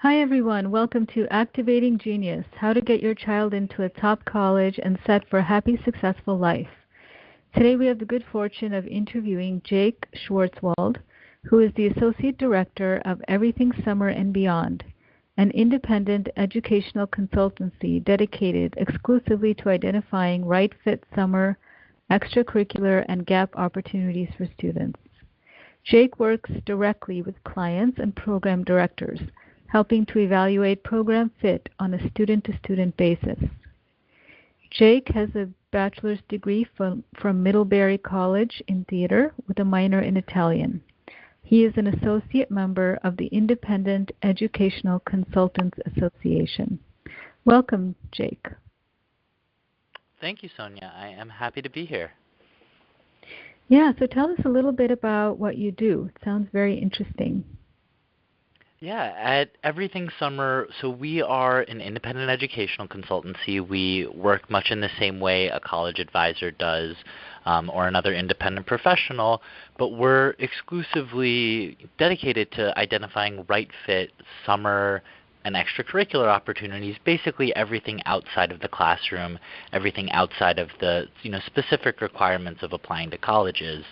Hi everyone, welcome to Activating Genius, how to get your child into a top college and set for a happy, successful life. Today we have the good fortune of interviewing Jake Schwartzwald, who is the Associate Director of Everything Summer and Beyond, an independent educational consultancy dedicated exclusively to identifying right fit summer, extracurricular, and gap opportunities for students. Jake works directly with clients and program directors, helping to evaluate program fit on a student-to-student basis. Jake has a bachelor's degree from Middlebury College in theater with a minor in Italian. He is an associate member of the Independent Educational Consultants Association. Welcome, Jake. Thank you, Sonia. I am happy to be here. Yeah, so tell us a little bit about what you do. It sounds very interesting. Yeah, at Everything Summer, so we are an independent educational consultancy. We work much in the same way a college advisor does or another independent professional, but we're exclusively dedicated to identifying right fit summer and extracurricular opportunities, basically everything outside of the classroom, everything outside of the specific requirements of applying to colleges.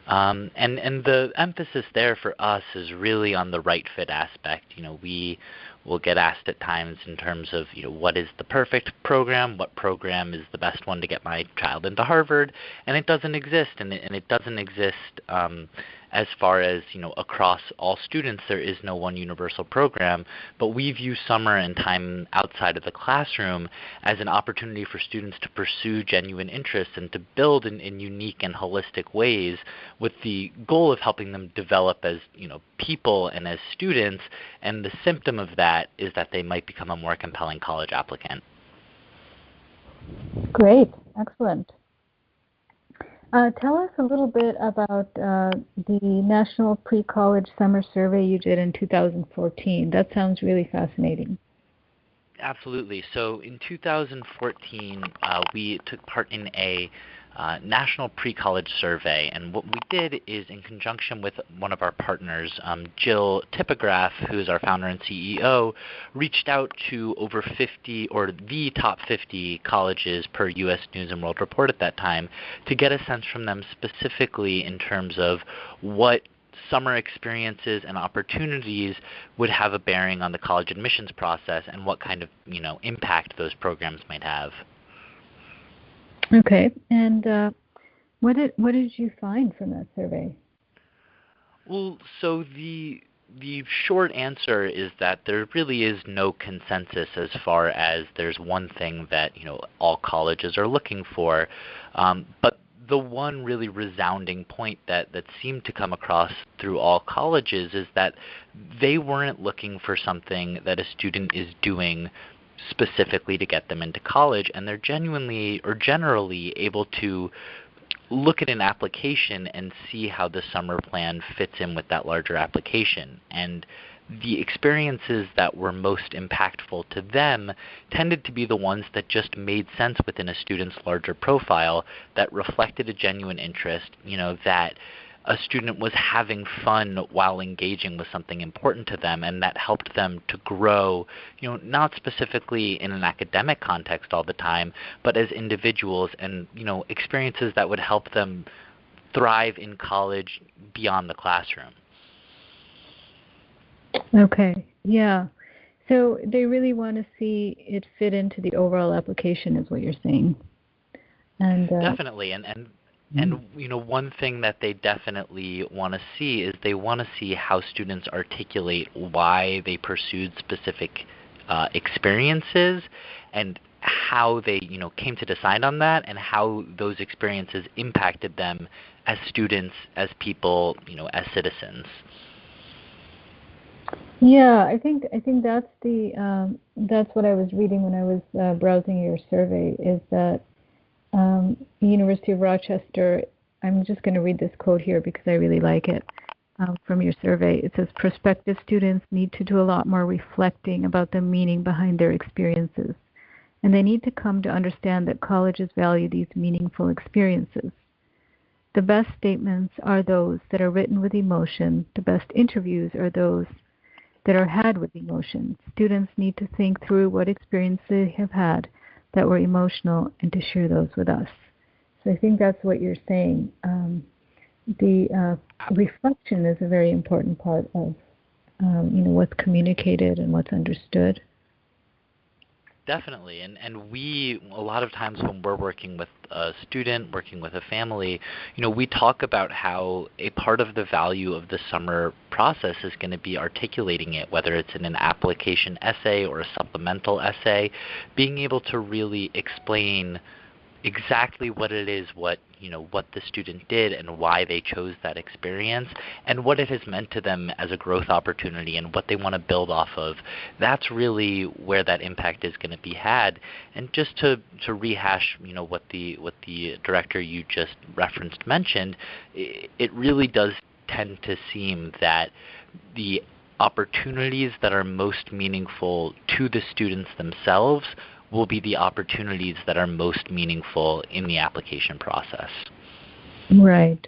And the emphasis there for us is really on the right fit aspect. We will get asked at times in terms of, what is the perfect program? What program is the best one to get my child into Harvard? And it doesn't exist, and it doesn't exist as far as, across all students. There is no one universal program, but we view summer and time outside of the classroom as an opportunity for students to pursue genuine interests and to build in unique and holistic ways, with the goal of helping them develop as people and as students. And the symptom of that is that they might become a more compelling college applicant. Great, excellent. Tell us a little bit about the National Pre-College Summer Survey you did in 2014. That sounds really fascinating. Absolutely. So in 2014, we took part in a national pre-college survey, and what we did is, in conjunction with one of our partners, Jill Tipograph, who is our founder and CEO, reached out to over 50, or the top 50 colleges per U.S. News and World Report at that time, to get a sense from them specifically in terms of what summer experiences and opportunities would have a bearing on the college admissions process and what kind of impact those programs might have. Okay, and what did you find from that survey? Well, so the short answer is that there really is no consensus as far as there's one thing that all colleges are looking for, but the one really resounding point that seemed to come across through all colleges is that they weren't looking for something that a student is doing specifically to get them into college, and they're genuinely or generally able to look at an application and see how the summer plan fits in with that larger application. And the experiences that were most impactful to them tended to be the ones that just made sense within a student's larger profile, that reflected a genuine interest, that a student was having fun while engaging with something important to them, and that helped them to grow, not specifically in an academic context all the time, but as individuals, and experiences that would help them thrive in college beyond the classroom. Okay, yeah. So they really want to see it fit into the overall application, is what you're saying. And definitely, and one thing that they definitely want to see is they want to see how students articulate why they pursued specific experiences, and how they came to decide on that, and how those experiences impacted them as students, as people, as citizens. Yeah, I think that's that's what I was reading when I was browsing your survey, is that the University of Rochester, I'm just going to read this quote here because I really like it from your survey. It says, prospective students need to do a lot more reflecting about the meaning behind their experiences, and they need to come to understand that colleges value these meaningful experiences. The best statements are those that are written with emotion. The best interviews are those that are had with emotions. Students need to think through what experiences they have had that were emotional and to share those with us. So I think that's what you're saying. The reflection is a very important part of what's communicated and what's understood. Definitely, and we, a lot of times when we're working with a student, working with a family, we talk about how a part of the value of the summer process is going to be articulating it, whether it's in an application essay or a supplemental essay, being able to really explain exactly what it is, what the student did and why they chose that experience, and what it has meant to them as a growth opportunity and what they want to build off of. That's really where that impact is going to be had. And just to rehash, what the director you just referenced mentioned, it really does tend to seem that the opportunities that are most meaningful to the students themselves will be the opportunities that are most meaningful in the application process. Right.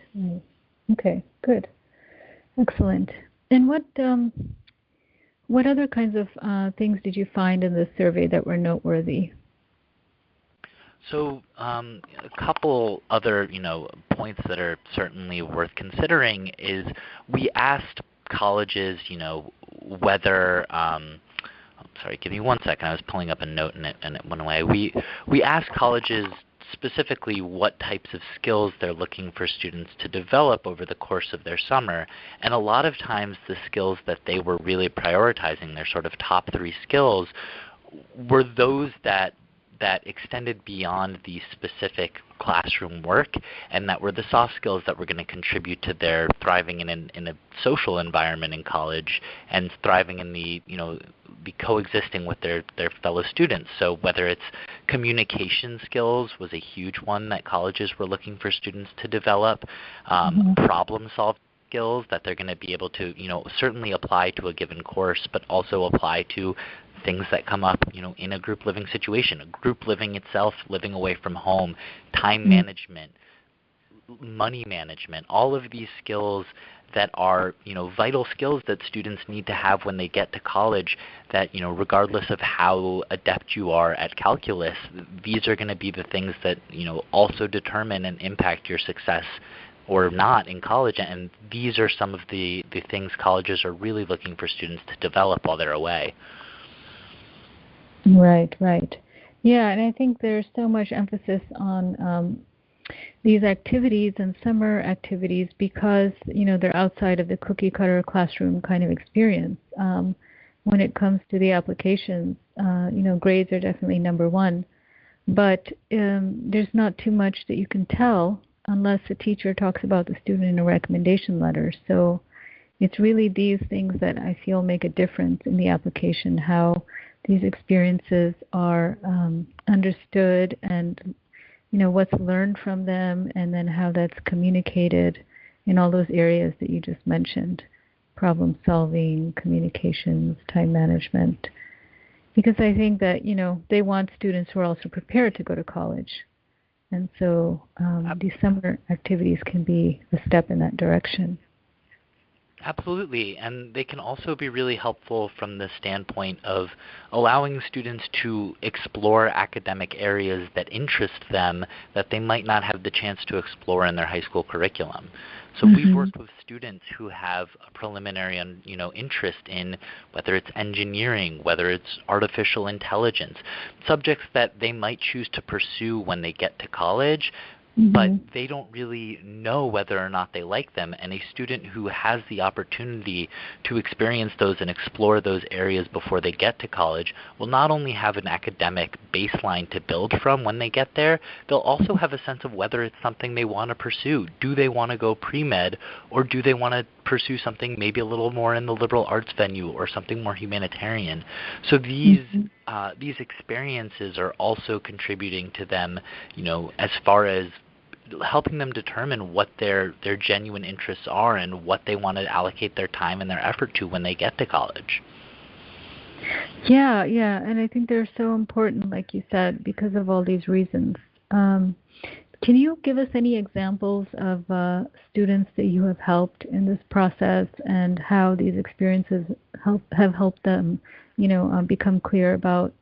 Okay, good. Excellent. And what other kinds of things did you find in the survey that were noteworthy? So a couple other, points that are certainly worth considering is we asked colleges, whether sorry, give me 1 second. I was pulling up a note and it went away. We asked colleges specifically what types of skills they're looking for students to develop over the course of their summer. And a lot of times the skills that they were really prioritizing, their sort of top 3 skills, were those that extended beyond the specific classroom work, and that were the soft skills that were going to contribute to their thriving in a social environment in college and thriving in the be coexisting with their fellow students. So whether it's communication skills was a huge one that colleges were looking for students to develop, problem solving skills that they're going to be able to certainly apply to a given course, but also apply to things that come up, in a group living situation, a group living itself, living away from home, time management, money management, all of these skills that are, vital skills that students need to have when they get to college that, regardless of how adept you are at calculus, these are going to be the things that, also determine and impact your success or not in college. And these are some of the things colleges are really looking for students to develop while they're away. Right. Yeah, and I think there's so much emphasis on these activities and summer activities because, they're outside of the cookie cutter classroom kind of experience. When it comes to the applications, grades are definitely number one, but there's not too much that you can tell unless a teacher talks about the student in a recommendation letter. So it's really these things that I feel make a difference in the application, how these experiences are understood and, what's learned from them, and then how that's communicated in all those areas that you just mentioned, problem solving, communications, time management. Because I think that, they want students who are also prepared to go to college. And so these summer activities can be a step in that direction. Absolutely, and they can also be really helpful from the standpoint of allowing students to explore academic areas that interest them that they might not have the chance to explore in their high school curriculum. So we've worked with students who have a preliminary interest in whether it's engineering, whether it's artificial intelligence, subjects that they might choose to pursue when they get to college, but they don't really know whether or not they like them. And a student who has the opportunity to experience those and explore those areas before they get to college will not only have an academic baseline to build from when they get there, they'll also have a sense of whether it's something they want to pursue. Do they want to go pre-med, or do they want to pursue something maybe a little more in the liberal arts venue or something more humanitarian? So these experiences are also contributing to them, as far as helping them determine what their genuine interests are and what they want to allocate their time and their effort to when they get to college. Yeah, and I think they're so important, like you said, because of all these reasons. Can you give us any examples of students that you have helped in this process and how these experiences have helped them, become clear about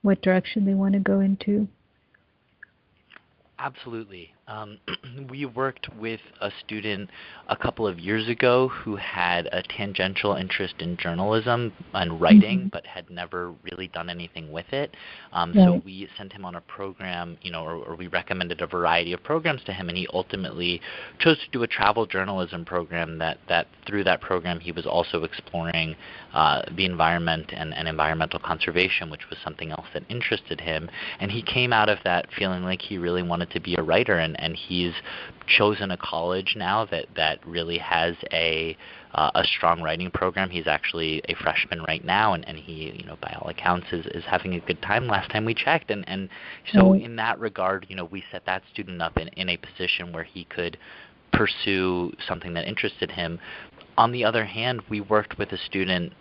what direction they want to go into? Absolutely. We worked with a student a couple of years ago who had a tangential interest in journalism and writing, Mm-hmm. but had never really done anything with it. So Right. we sent him on a program, or we recommended a variety of programs to him, and he ultimately chose to do a travel journalism program. That through that program, he was also exploring the environment and environmental conservation, which was something else that interested him. And he came out of that feeling like he really wanted to be a writer, and he's chosen a college now that really has a strong writing program. He's actually a freshman right now, and he, by all accounts, is having a good time last time we checked. And so Right. in that regard, we set that student up in a position where he could pursue something that interested him. On the other hand, we worked with a student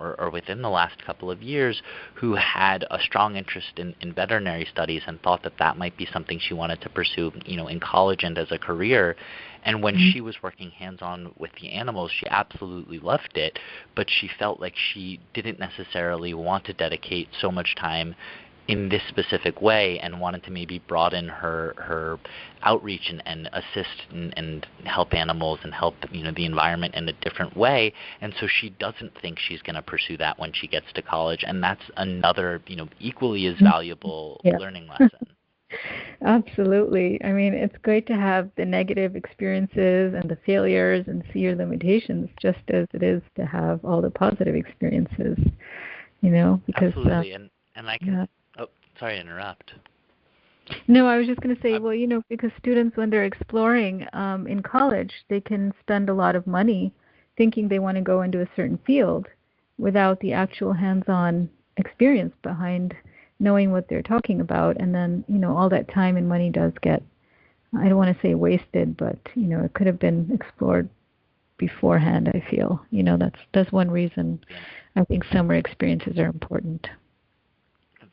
or within the last couple of years who had a strong interest in veterinary studies and thought that might be something she wanted to pursue, in college and as a career. And when Mm-hmm. she was working hands-on with the animals, she absolutely loved it, but she felt like she didn't necessarily want to dedicate so much time in this specific way, and wanted to maybe broaden her outreach and assist and help animals and help the environment in a different way. And so she doesn't think she's going to pursue that when she gets to college, and that's another equally as valuable Yeah. learning lesson. Absolutely. I mean, it's great to have the negative experiences and the failures and see your limitations, just as it is to have all the positive experiences, because, Absolutely. And I can yeah. oh, sorry to interrupt. No, I was just going to say, Uh, well, because students, when they're exploring in college, they can spend a lot of money thinking they want to go into a certain field without the actual hands-on experience behind knowing what they're talking about. And then, all that time and money does get, I don't want to say wasted, but, it could have been explored beforehand, I feel. That's one reason yeah. I think summer experiences are important.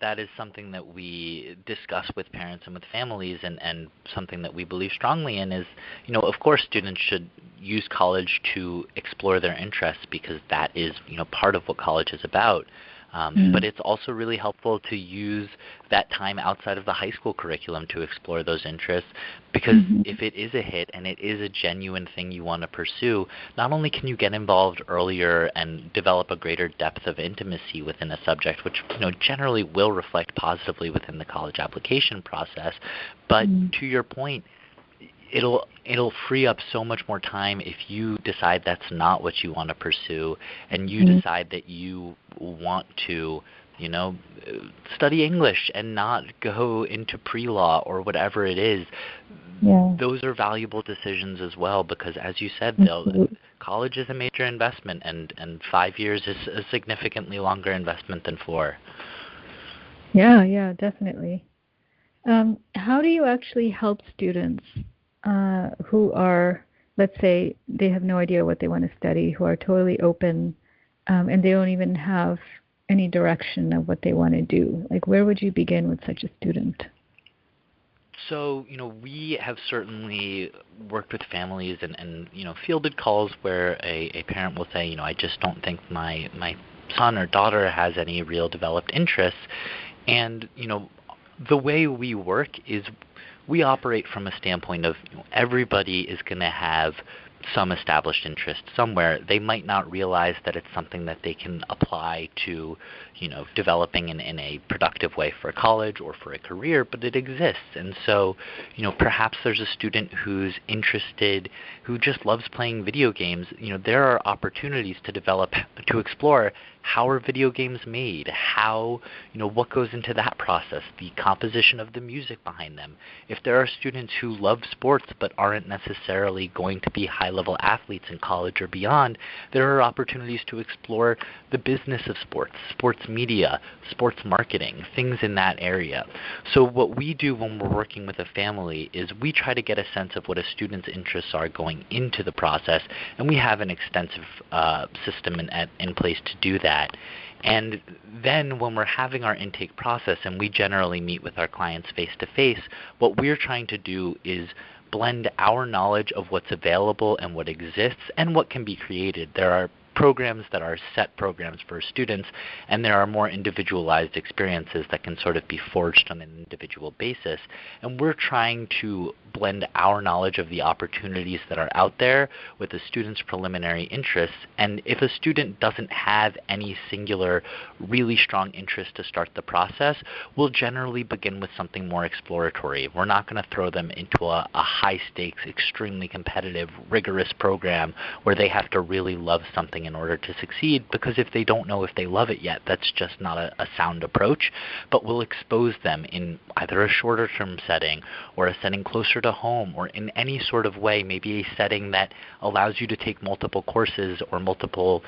That is something that we discuss with parents and with families, and something that we believe strongly in is, of course students should use college to explore their interests, because that is, part of what college is about. But Mm-hmm. it's also really helpful to use that time outside of the high school curriculum to explore those interests, because Mm-hmm. if it is a hit and it is a genuine thing you want to pursue, not only can you get involved earlier and develop a greater depth of intimacy within a subject, which generally will reflect positively within the college application process, but to your point, it'll free up so much more time if you decide that's not what you want to pursue, and you Mm-hmm. decide that you want to you know study English and not go into pre-law or whatever it is. Yeah. Those are valuable decisions as well, because as you said, Absolutely. college is a major investment, and 5 years is a significantly longer investment than 4. Yeah, yeah, definitely. How do you actually help students who are, let's say, they have no idea what they want to study, who are totally open, and they don't even have any direction of what they want to do? Like, where would you begin with such a student? So, we have certainly worked with families and fielded calls where a parent will say, I just don't think my son or daughter has any real developed interests. And, the way we work is we operate from a standpoint of, everybody is going to have some established interest somewhere. They might not realize that it's something that they can apply to, developing in a productive way for college or for a career, but it exists. And so, perhaps there's a student who's interested, who just loves playing video games. There are opportunities to develop, to explore, how are video games made? How, what goes into that process? The composition of the music behind them. If there are students who love sports but aren't necessarily going to be high-level athletes in college or beyond, there are opportunities to explore the business of sports, sports media, sports marketing, things in that area. So what we do when we're working with a family is we try to get a sense of what a student's interests are going into the process, and we have an extensive system in place to do that. that. And then when we're having our intake process, and we generally meet with our clients face-to-face, what we're trying to do is blend our knowledge of what's available and what exists and what can be created. There are programs that are set programs for students, and there are more individualized experiences that can sort of be forged on an individual basis. And we're trying to blend our knowledge of the opportunities that are out there with the student's preliminary interests. And if a student doesn't have any singular, really strong interest to start the process, we'll generally begin with something more exploratory. We're not going to throw them into a high-stakes, extremely competitive, rigorous program where they have to really love something in order to succeed, because if they don't know if they love it yet, that's just not a sound approach. But we'll expose them in either a shorter term setting or a setting closer to home, or in any sort of way, maybe a setting that allows you to take multiple courses or multiple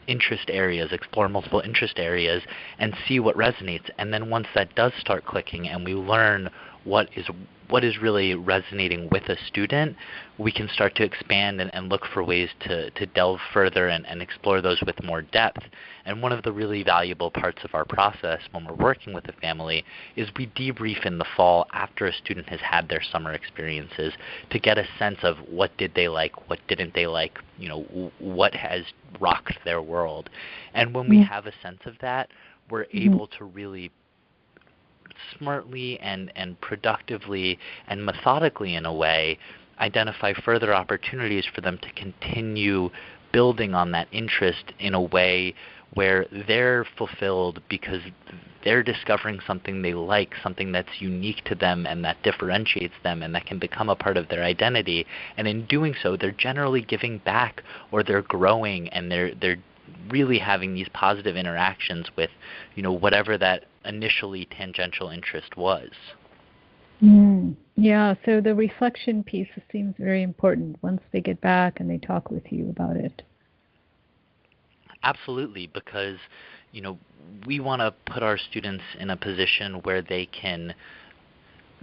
interest areas, explore multiple interest areas, and see what resonates. And then once that does start clicking and we learn what is really resonating with a student, we can start to expand and look for ways to delve further and explore those with more depth. And one of the really valuable parts of our process when we're working with a family is we debrief in the fall after a student has had their summer experiences to get a sense of what did they like, what didn't they like, what has rocked their world. And when we have a sense of that, we're able to really smartly and productively and methodically, in a way, identify further opportunities for them to continue building on that interest in a way where they're fulfilled because they're discovering something they like, something that's unique to them and that differentiates them and that can become a part of their identity. And in doing so, they're generally giving back, or they're growing, and they're really having these positive interactions with, whatever that initially tangential interest was. Yeah, so the reflection piece seems very important once they get back and they talk with you about it. Absolutely, because we want to put our students in a position where they can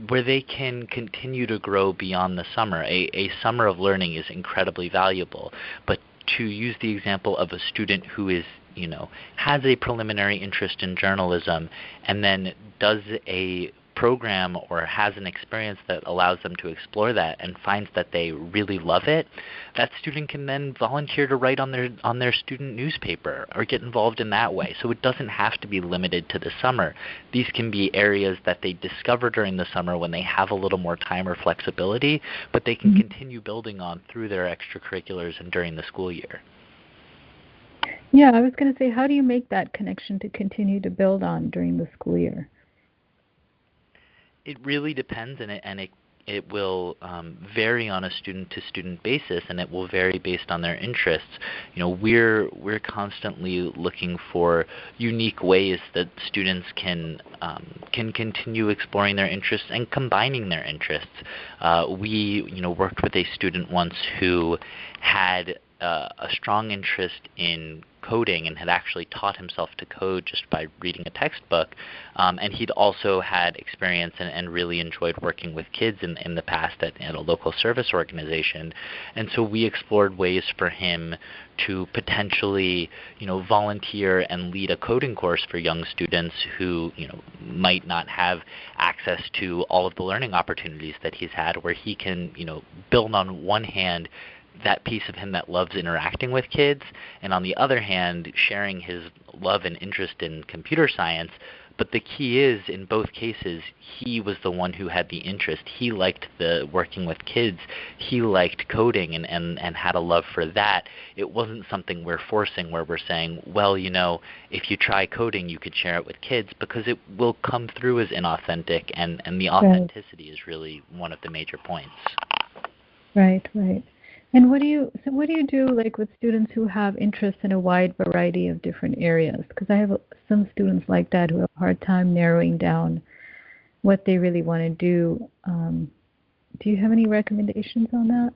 continue to grow beyond the summer. A summer of learning is incredibly valuable, but to use the example of a student who is has a preliminary interest in journalism and then does a program or has an experience that allows them to explore that and finds that they really love it, that student can then volunteer to write on their student newspaper or get involved in that way. So it doesn't have to be limited to the summer. These can be areas that they discover during the summer when they have a little more time or flexibility, but they can continue building on through their extracurriculars and during the school year. Yeah, I was going to say, how do you make that connection to continue to build on during the school year? It really depends, and it will vary on a student-to-student basis, and it will vary based on their interests. We're constantly looking for unique ways that students can continue exploring their interests and combining their interests. We worked with a student once who had a strong interest in coding and had actually taught himself to code just by reading a textbook. And he'd also had experience and really enjoyed working with kids in the past at a local service organization. And so we explored ways for him to potentially, volunteer and lead a coding course for young students who, might not have access to all of the learning opportunities that he's had, where he can, build on one hand that piece of him that loves interacting with kids, and on the other hand, sharing his love and interest in computer science. But the key is, in both cases, he was the one who had the interest. He liked the working with kids. He liked coding and had a love for that. It wasn't something we're forcing where we're saying, well, if you try coding, you could share it with kids, because it will come through as inauthentic, and the authenticity is really one of the major points. Right. And what do you do, like, with students who have interest in a wide variety of different areas? Because I have some students like that who have a hard time narrowing down what they really want to do. Do you have any recommendations on that?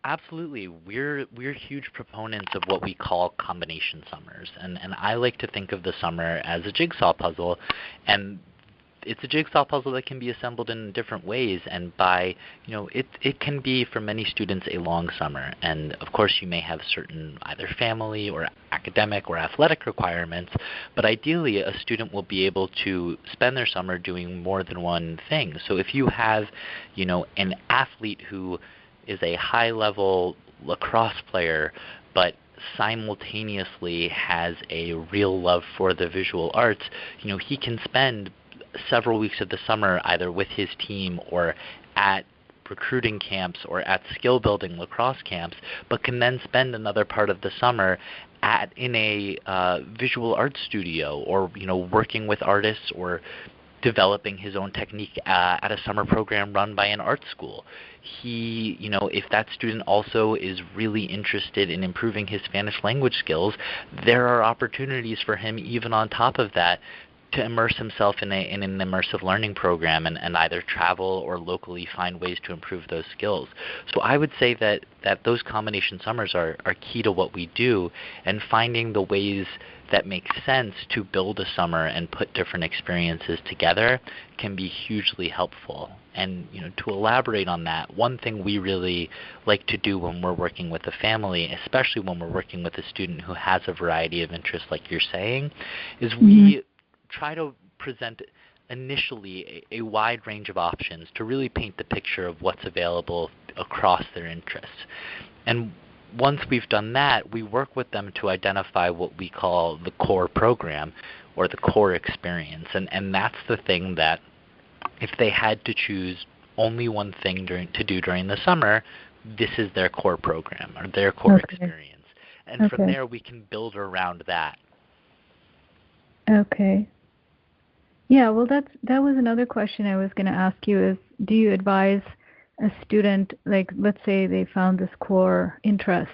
Absolutely. We're huge proponents of what we call combination summers. And I like to think of the summer as a jigsaw puzzle. And it's a jigsaw puzzle that can be assembled in different ways, and by it can be for many students a long summer, and of course you may have certain either family or academic or athletic requirements, but ideally a student will be able to spend their summer doing more than one thing. So if you have an athlete who is a high level lacrosse player but simultaneously has a real love for the visual arts, he can spend several weeks of the summer either with his team or at recruiting camps or at skill building lacrosse camps, but can then spend another part of the summer in a visual arts studio, or working with artists, or developing his own technique at a summer program run by an art school. If that student also is really interested in improving his Spanish language skills, there are opportunities for him even on top of that to immerse himself in an immersive learning program, and either travel or locally find ways to improve those skills. So I would say that those combination summers are key to what we do, and finding the ways that make sense to build a summer and put different experiences together can be hugely helpful. And to elaborate on that, one thing we really like to do when we're working with a family, especially when we're working with a student who has a variety of interests like you're saying, is we try to present initially a wide range of options to really paint the picture of what's available across their interests. And once we've done that, we work with them to identify what we call the core program or the core experience. And that's the thing that if they had to choose only one thing to do during the summer, this is their core program or their core experience. And from there we can build around that. Okay. Yeah, well, that was another question I was going to ask you is, do you advise a student, like let's say they found this core interest,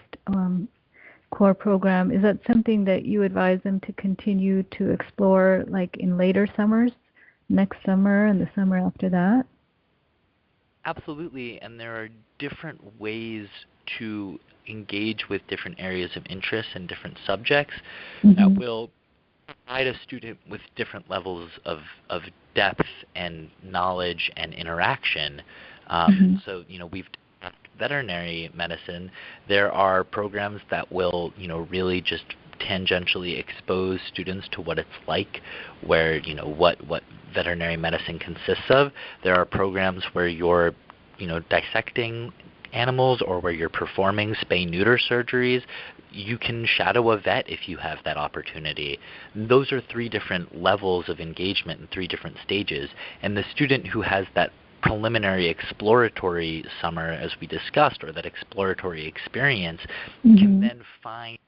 core program, is that something that you advise them to continue to explore like in later summers, next summer and the summer after that? Absolutely, and there are different ways to engage with different areas of interest and different subjects that will provide a student with different levels of depth and knowledge and interaction. So, we've done veterinary medicine. There are programs that will, really just tangentially expose students to what it's like, where, what veterinary medicine consists of. There are programs where you're, dissecting animals, or where you're performing spay-neuter surgeries. You can shadow a vet if you have that opportunity. Those are three different levels of engagement and three different stages. And the student who has that preliminary exploratory summer, as we discussed, or that exploratory experience, can then find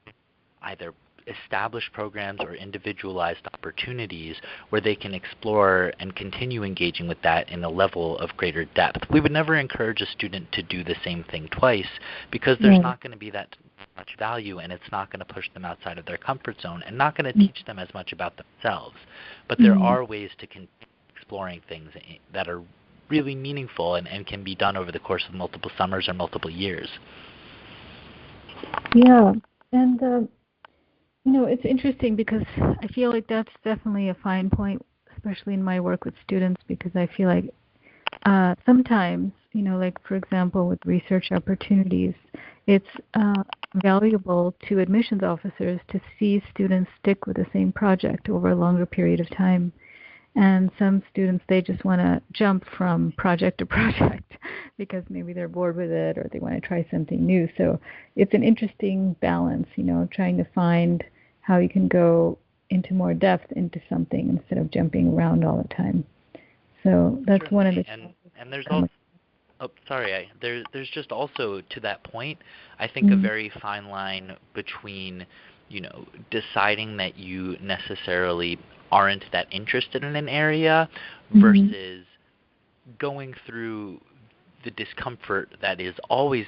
either established programs or individualized opportunities where they can explore and continue engaging with that in a level of greater depth. We would never encourage a student to do the same thing twice, because there's not going to be that much value, and it's not going to push them outside of their comfort zone and not going to teach them as much about themselves. But there are ways to continue exploring things that are really meaningful and can be done over the course of multiple summers or multiple years. Yeah, and it's interesting because I feel like that's definitely a fine point, especially in my work with students, because I feel like sometimes, like for example with research opportunities, it's valuable to admissions officers to see students stick with the same project over a longer period of time. And some students, they just want to jump from project to project because maybe they're bored with it or they want to try something new. So it's an interesting balance, trying to find how you can go into more depth into something instead of jumping around all the time. So that's one of the... And there's also... Oh, sorry. There's just also, to that point, I think a very fine line between, deciding that you necessarily aren't that interested in an area versus going through the discomfort that is always,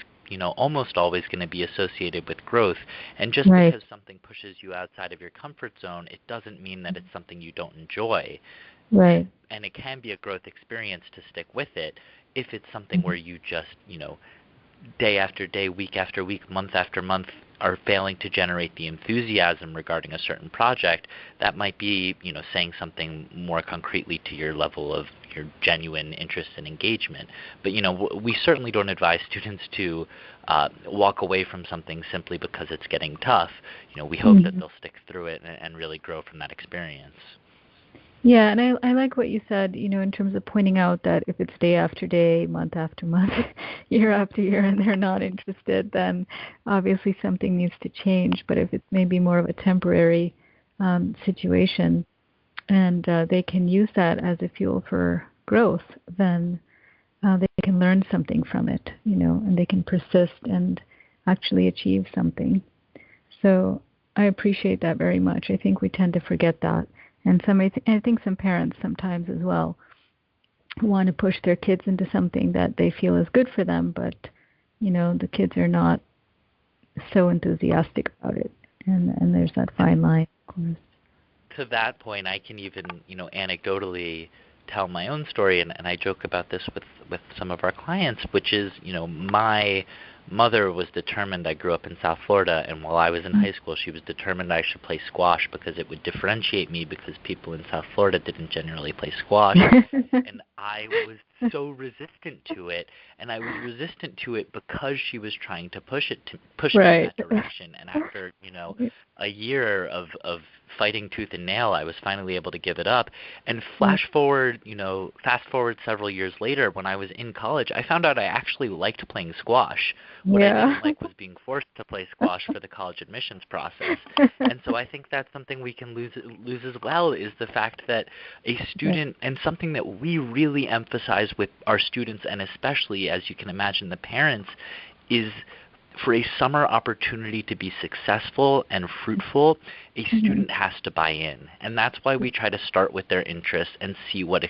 almost always going to be associated with growth. And just because something pushes you outside of your comfort zone, it doesn't mean that it's something you don't enjoy. Right. And it can be a growth experience to stick with it if it's something where you just, day after day, week after week, month after month are failing to generate the enthusiasm regarding a certain project, that might be, saying something more concretely to your level of your genuine interest and engagement. But, we certainly don't advise students to walk away from something simply because it's getting tough. We hope that they'll stick through it and really grow from that experience. Yeah, and I like what you said, in terms of pointing out that if it's day after day, month after month, year after year, and they're not interested, then obviously something needs to change. But if it's maybe more of a temporary situation, and they can use that as a fuel for growth, then they can learn something from it, and they can persist and actually achieve something. So I appreciate that very much. I think we tend to forget that. And I think some parents sometimes as well want to push their kids into something that they feel is good for them, but the kids are not so enthusiastic about it, and there's that fine line, of course. To that point, I can even anecdotally tell my own story, and I joke about this with some of our clients, which is my mother was determined. I grew up in South Florida, and while I was in high school, she was determined I should play squash because it would differentiate me, because people in South Florida didn't generally play squash. And I was so resistant to it, and I was resistant to it because she was trying to push me in that direction. And after a year of fighting tooth and nail, I was finally able to give it up. And fast forward several years later, when I was in college, I found out I actually liked playing squash. What I didn't like was being forced to play squash for the college admissions process. And so I think that's something we can lose as well, is the fact that a student, and something that we really emphasize with our students, and especially, as you can imagine, the parents, is for a summer opportunity to be successful and fruitful, a student has to buy in. And that's why we try to start with their interests and see what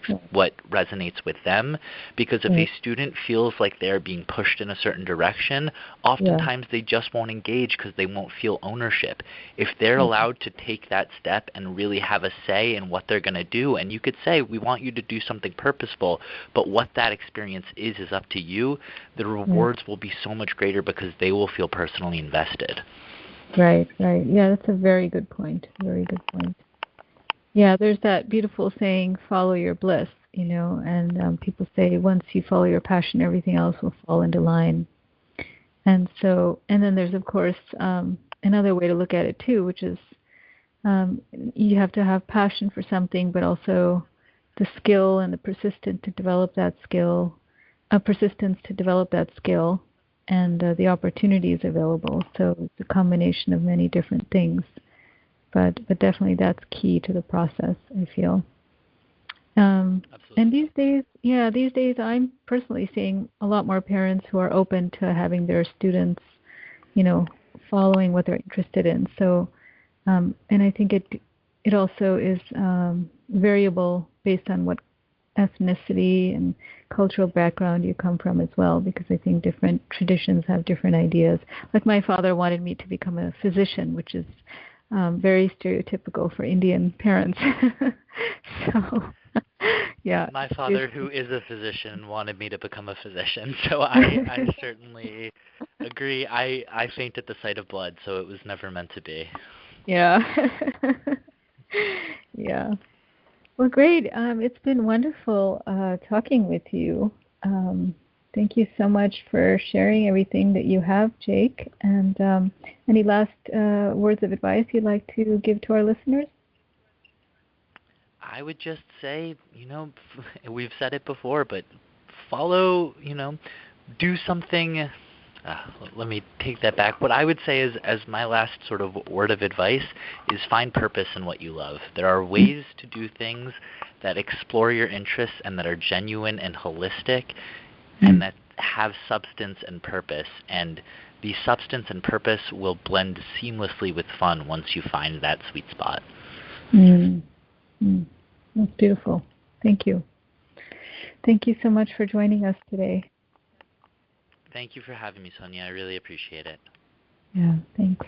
resonates with them. Because if a student feels like they're being pushed in a certain direction, oftentimes they just won't engage because they won't feel ownership. If they're allowed to take that step and really have a say in what they're going to do, and you could say, we want you to do something purposeful, but what that experience is up to you, the rewards will be so much greater because they will feel personally invested. Right. Yeah, that's a very good point. Very good point. Yeah, there's that beautiful saying, follow your bliss, and people say once you follow your passion, everything else will fall into line. And then there's, of course, another way to look at it too, which is you have to have passion for something, but also the skill and the persistence to develop that skill, and the opportunities available. So it's a combination of many different things, but definitely that's key to the process, I feel. And these days I'm personally seeing a lot more parents who are open to having their students, following what they're interested in. So, and I think it also is variable based on what ethnicity and cultural background you come from as well, because I think different traditions have different ideas. Like my father wanted me to become a physician, which is very stereotypical for Indian parents. So, yeah. My father, who is a physician, wanted me to become a physician, so I certainly agree. I faint at the sight of blood, so it was never meant to be. Yeah. Yeah. Well, great. It's been wonderful talking with you. Thank you so much for sharing everything that you have, Jake. And any last words of advice you'd like to give to our listeners? I would just say, we've said it before, but follow, do something. Let me take that back. What I would say is, as my last sort of word of advice, is find purpose in what you love. There are ways to do things that explore your interests and that are genuine and holistic and that have substance and purpose. And the substance and purpose will blend seamlessly with fun once you find that sweet spot. That's beautiful. Thank you. Thank you so much for joining us today. Thank you for having me, Sonia. I really appreciate it. Yeah, thanks.